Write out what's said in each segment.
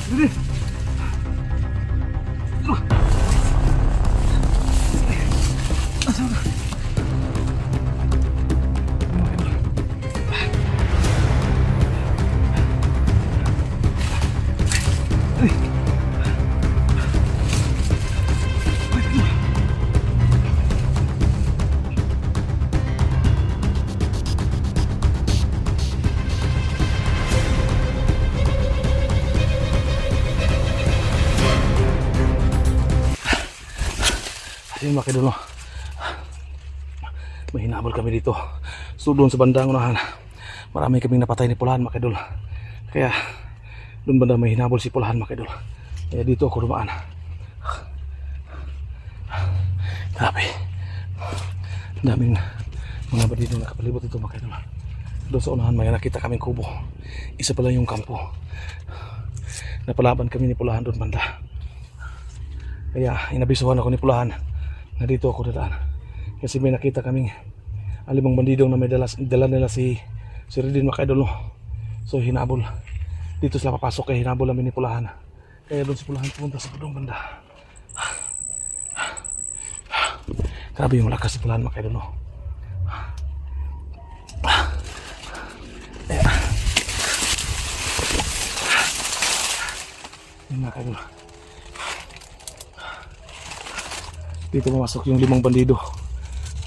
Ini. Ayun mga kaidol, may hinabol kami dito. So doon sa bandang unahan, marami kaming napatay ni Pulahan mga kaidol. Kaya doon banda may hinabol si Pulahan mga kaidol. Kaya dito ako dumaan. Grabe, daming mga bandido nakapalibot dito mga kaidol. Doon sa unahan may nakita kaming kubo. Isa pala yung kampo. Napalaban kami ni Pulahan doon banda. Kaya inabisuhan ako ni Pulahan na dito ako dadaan. Kasi may nakita kaming alimang bandidong na may dala nila si Ridin mga kaidol. So hinabol. Dito sila papasok kaya hinabol namin ni Pulahan. Kaya doon si Pulahan pumunta sa pudong banda. Grabe yung malakas si Pulahan mga kaidol. Yun mga kaidol. Dito pumasok yung 5 bandido.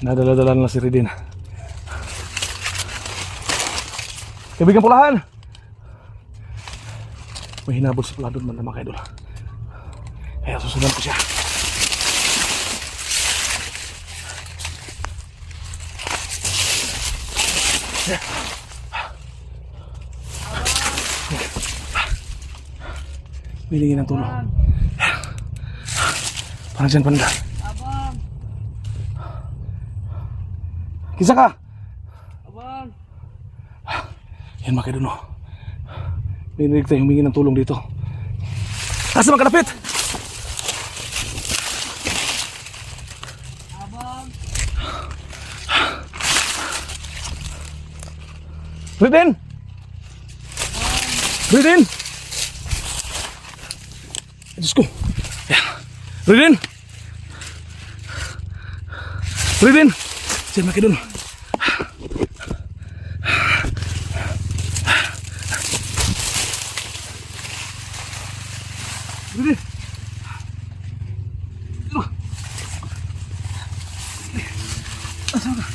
Nadala-dala na si Ridin. Kaibigan Pulahan! May hinabol si Pulahan doon mga kaidol. Kaya susundan ko siya. Bilingin ng tulong. Parang dyan banda. Kisa ka? Abang! Yan mga kaidol. May narinig tayo humingi ng tulong dito. Asa mga kalapit? Abang! Ridin! Ridin! Diyos ko. Yan. Ridin! Ridin! Diyan mga kaidol. Ridin! Asa ka?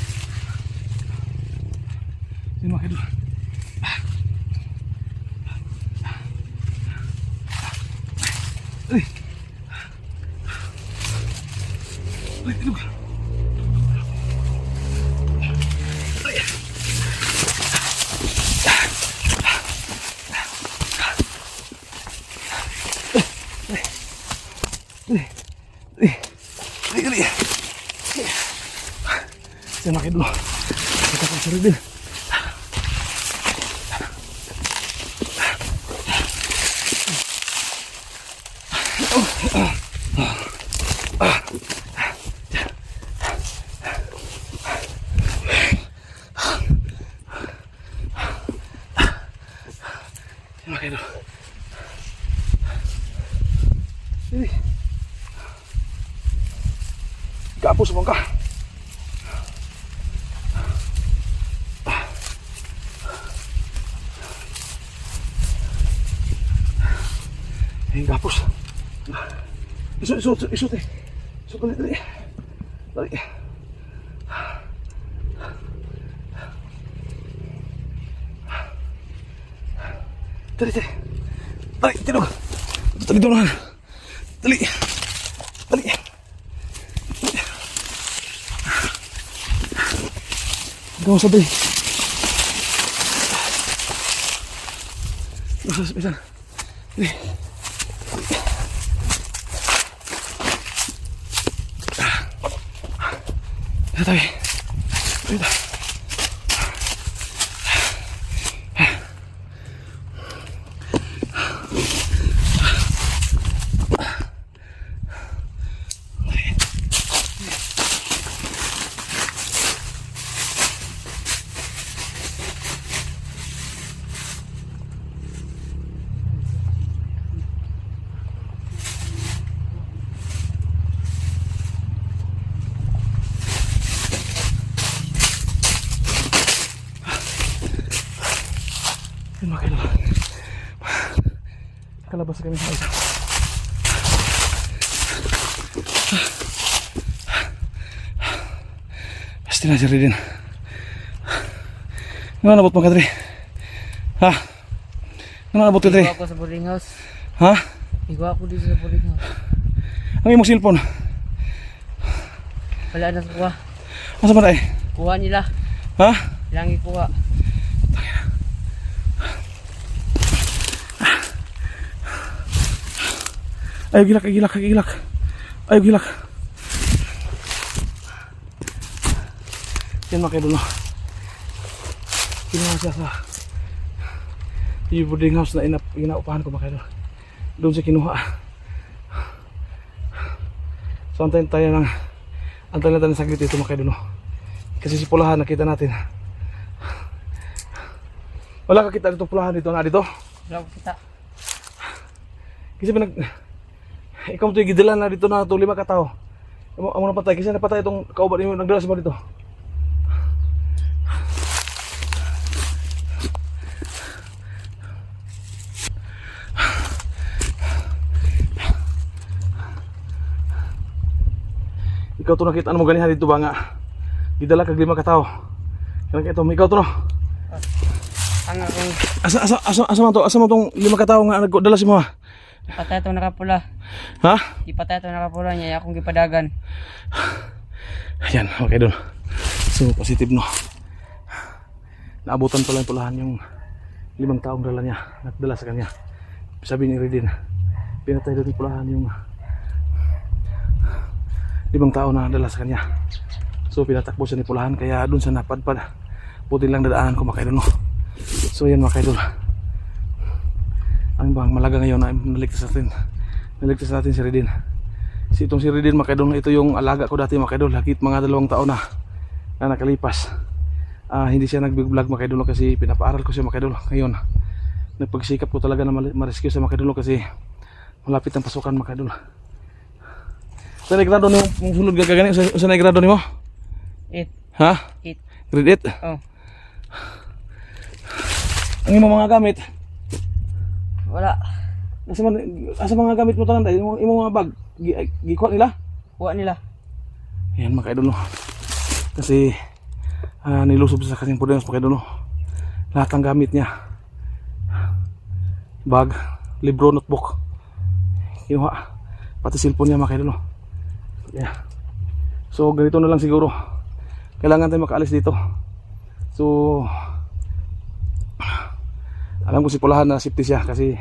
Diyan mga kaidol. Ay! Ay, tulog! Saya makin dulu. Kita akan cari dulu. Makin dulu. Ini. Kapos mo ka. Ayun, kapos. Isot eh. Isot dali. Dali. Dali. Dali, tinog. Dali doon. Dali. Dali. Gawang sabay. Bisa. Dali. Tayo. Dito. Yun mga kaidol. Kalabas kami sa isa. Pasti na si Ridin. Ano nabot mga kadri? Ha? Ano nabot kadri? Igo ako sa boarding house. Ha? Igo ako dito sa boarding house. Ang imong cellphone? Wala na sa kuha. Asa man ay? Kuha nila. Ha? Ilang ikuha. Ayaw gilak, ayaw gilak, ayaw gilak. Ayaw gilak. Yan mga kaidol, no? Kinuha siya sa yung boarding house na inaupahan ko mga kaidol. Doon siya kinuha. So antayin tayo ng saglit dito mga kaidol, no? Kasi si Pulahan nakita natin. Wala ka kita dito Pulahan dito na dito? Wala ko kita. Kasi ikaw mo ito gidilan na dito na ito 5 katao. Amo na patay kasi napatay itong kauban mo nagdala sa dito. Ikaw to nakita mo ganihan dito ba nga gidala kag 5 katao. Kaya ito ikaw to no. Ang akong Asa man tong 5 katao nga nagdala si mo. patay itong nakapula. Ha? Di patay itong nakapula niya. Akong gipadagan. Ayan, okay doon. So, positive no. Naabutan pala yung Pulahan yung 5 taong dala niya. Nagdala sa kanya. Sabi ni Ridin, pinatay doon yung Pulahan yung 5 tao na dala sa kanya. So, pinatakbo siya ni Pulahan. Kaya doon sa napadpad. Buti lang dadaanan ko mga kaidol no. So, yan mga kaidol. Ang bang malaga ngayon na naligtas natin si Ridin. Itong si Ridin mga kaidol, ito yung alaga ko dati mga kaidol, higit mga 2 taon na nakalipas. Hindi siya nag-vlog mga kaidol kasi pinapaaral ko siya mga kaidol. Ngayon nagpagsikap ko talaga na ma-rescue siya mga kaidol kasi malapit ang pasukan mga kaidol. Saan ay grado nimo mong sulod gagani? Saan ay grado nimo? 8. Ha? 8. Grade 8? Oh. Ang imong mga gamit? Wala. Asa mga gamit mo tanan dai? Imong mga bag gikuha nila? Kuha nila. Ayan mga kaidol no. Kasi nilusob sa kanyang pudens mga kaidol no. Lahat ng gamit niya. Bag, libro, notebook. Kinuha. Pati cellphone niya mga kaidol no. Yeah. So ganito na lang siguro. Kailangan tayo makaalis dito. So alam ko si Pulahan na safety siya kasi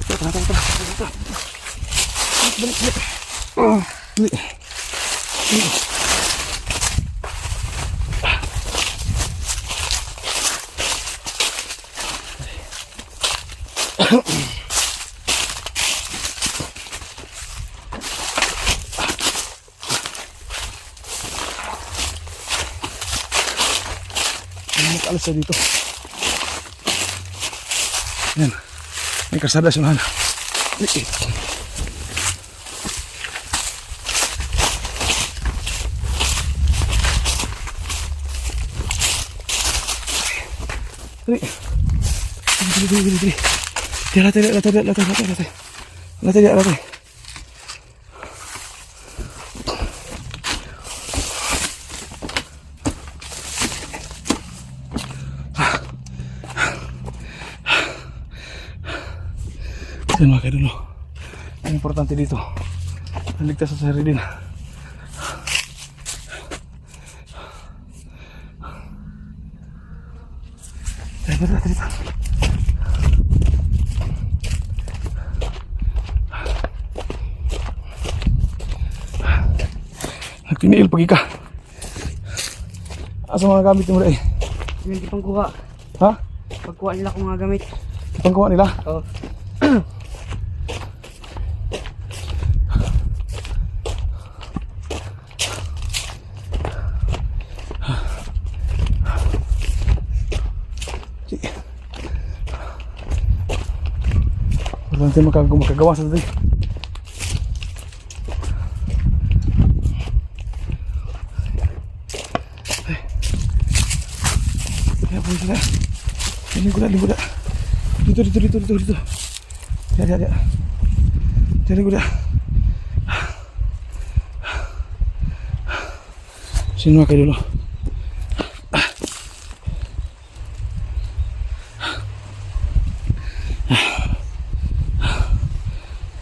tara. Balik. Alis sa dito. Yan. May kasada siya na. Dali. Latay. Yan mga kaidol. Ang importante dito, naligtas sa Ridin. Dito. Nagtiniil pagi ka. Asa mga gamit mo dahil? Yung ipangkuha. Ha? Pagkuha nila kung mga gamit. Ipangkuha nila? Oo. Wala natin makagawa sa dali. Kaya po sila. Lingkod na. Dito. Ya. Lingkod na. Sino kayo dulu?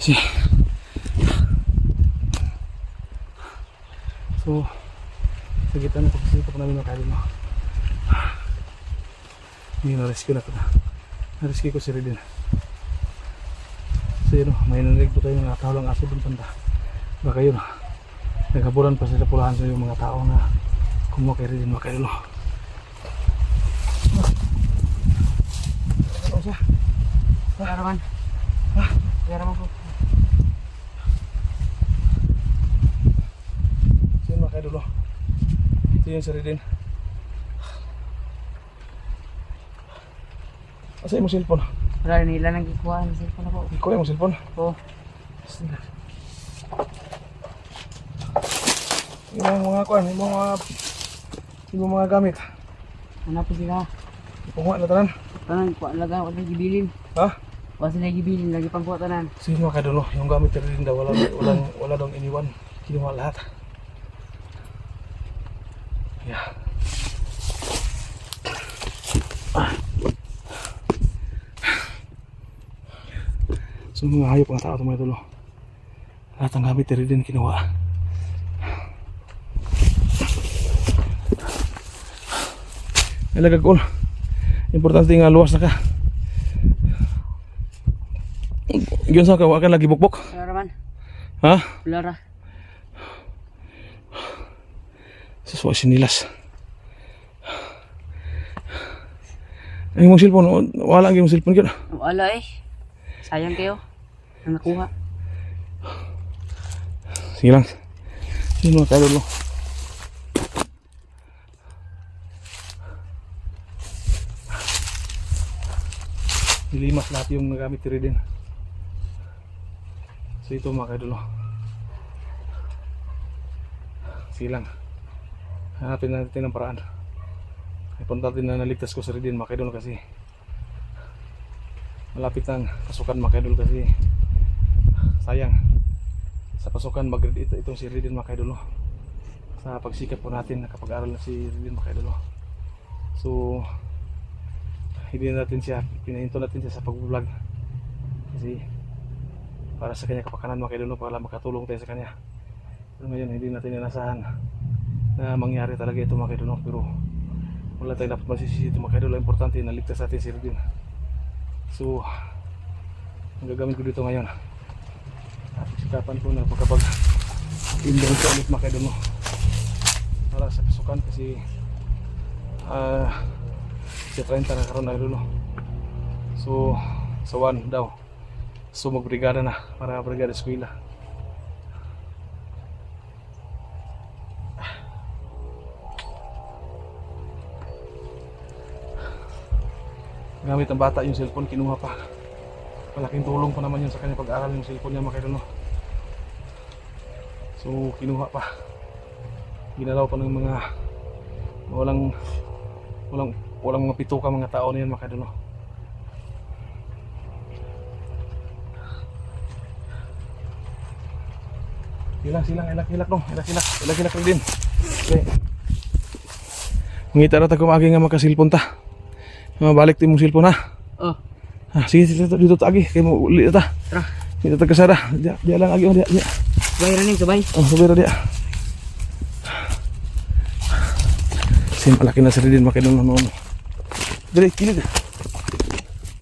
Si. So, sa gitna ng pagsisikap namin ng kayo mo. Hindi na-rescue na ko na. Na-rescue ko si Ridin. So yun, may narinig po tayo ng tawalang aso dun banda. Baka yun, naghaburan pa sila pulahan sa yung mga tao na kumuha kay Ridin mga kailo. Ano siya? Karaman. Karaman ko. So yun mga kailo. Ito yun si Ridin. Asa yung cellphone? Wala nila nang gikuha ng cellphone ako. Ikaw yung cellphone? Oo. Yung mga kuan, yung mga gamit. Ano po sila? Ipunga na tanan. Tanan, kuha laga, wala gibilin. Ha? Wala sila gibilin, lagi pang kuha tanan. So yun mga kadulo, yung gamit na rin daw, wala daw iniwan. Kinuha lahat. Yeah. So mga hayop mga tao ito mga tulo. Lahat ang gamit na rin kinuha. Ilagag all. Importante nga luwas na ka. Yun sa ka, wala ka lagi bukbok. Karaman. Ha? Wala ra. Suswa sinilas. Ay mong cellphone, wala ang mong cellphone ka. Wala eh. Sayang kayo. Ang nakuha. Sige lang. Sino mga kadulo? Nilimas lahat yung nagamit rin. So ito mga kadulo. Sige lang. Hanapin natin ang paraan. Importante na naligtas ko sa Ridin mga kaidol kasi malapit ang pasukan mga kaidol kasi sayang sa pasukan itong si Ridin mga kaidol sa pagsikap po natin nakapag-aral na si Ridin mga kaidol. So hindi natin siya, pinahinto natin siya sa pag-vlog kasi para sa kanya kapakanan mga kaidol para makatulong tayo sa kanya. Pero ngayon hindi natin inasahan na mangyari talaga ito mga kaidol pero wala tayong dapat masisisi ito mga kaidol. Importante na ligtas natin si Ridin. So ang gagamit ko dito ngayon sikapan ko na pagkapag indoor ko ulit mga kaidol para sa pasukan kasi sa 30 na karoon na kaidol. So sa 1 daw so magbrigada na para brigada eskwela. Gamit ng bata yung cellphone, kinuha pa. Malaking tulong pa naman yun sa kanya pag-aaral yung cellphone niya mga kaidol. So kinuha pa. Ginalaw pa ng mga walang mga pituka mga tao na yan mga kaidol. Silang, ilak rin din. Okay. Ngita na ta kumagi nga makasilpon ta. Balik din mong cellphone ha. Oh. Sige dito agi kay mo uli ta. Tara. Dito ta kasada. Dia lang agi dia. Sabay ra ning sabay. Oh, sabay ra dia. Sim malaki na sa Ridin makinom noon. Dire kilid.